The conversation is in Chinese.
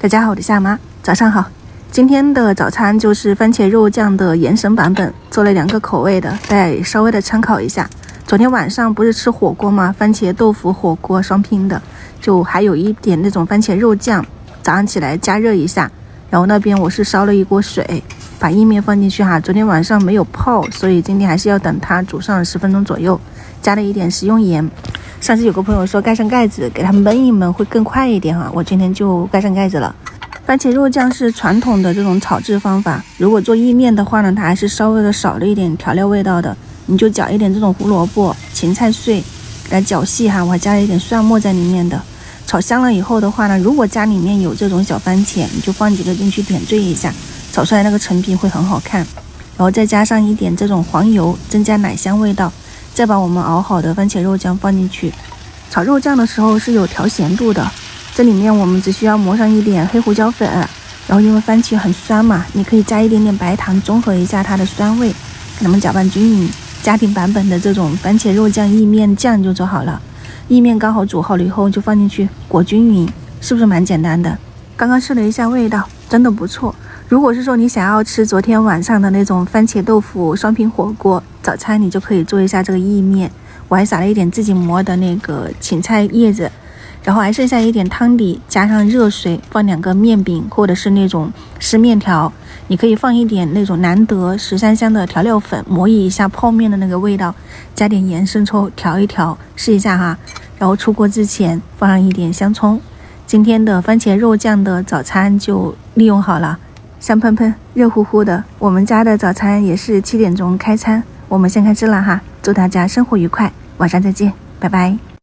大家好，我是夏妈，早上好。今天的早餐就是番茄肉酱的延伸版本，做了2个口味的，大家也稍微的参考一下。昨天晚上不是吃火锅吗？番茄豆腐火锅双拼的，就还有一点那种番茄肉酱，早上起来加热一下。然后那边我是烧了一锅水，把意面放进去哈。昨天晚上没有泡，所以今天还是要等它煮上10分钟左右，加了一点食用盐。上次有个朋友说盖上盖子给它焖一焖会更快一点哈，我今天就盖上盖子了。番茄肉酱是传统的这种炒制方法，如果做意面的话呢，它还是稍微的少了一点调料味道的。你就搅一点这种胡萝卜、芹菜碎，给它搅细哈，我还加了一点蒜末在里面的。炒香了以后的话呢，如果家里面有这种小番茄，你就放几个进去点缀一下，炒出来那个成品会很好看。然后再加上一点这种黄油，增加奶香味道。再把我们熬好的番茄肉酱放进去。炒肉酱的时候是有调咸度的，这里面我们只需要磨上一点黑胡椒粉，然后因为番茄很酸嘛，你可以加一点点白糖中和一下它的酸味，给它们搅拌均匀。家庭版本的这种番茄肉酱意面酱就做好了。意面刚好煮好了以后就放进去裹均匀，是不是蛮简单的？刚刚试了一下味道，真的不错。如果是说你想要吃昨天晚上的那种番茄豆腐双拼火锅，早餐你就可以做一下这个意面。我还撒了一点自己磨的那个芹菜叶子，然后还剩下一点汤底，加上热水，放2个面饼或者是那种湿面条。你可以放一点那种难得13香的调料粉，模拟一下泡面的那个味道，加点盐生抽调一调，试一下哈。然后出锅之前放上一点香葱。今天的番茄肉酱的早餐就利用好了，香喷喷热乎乎的。我们家的早餐也是7点钟开餐，我们先开吃了哈。祝大家生活愉快，晚上再见，拜拜。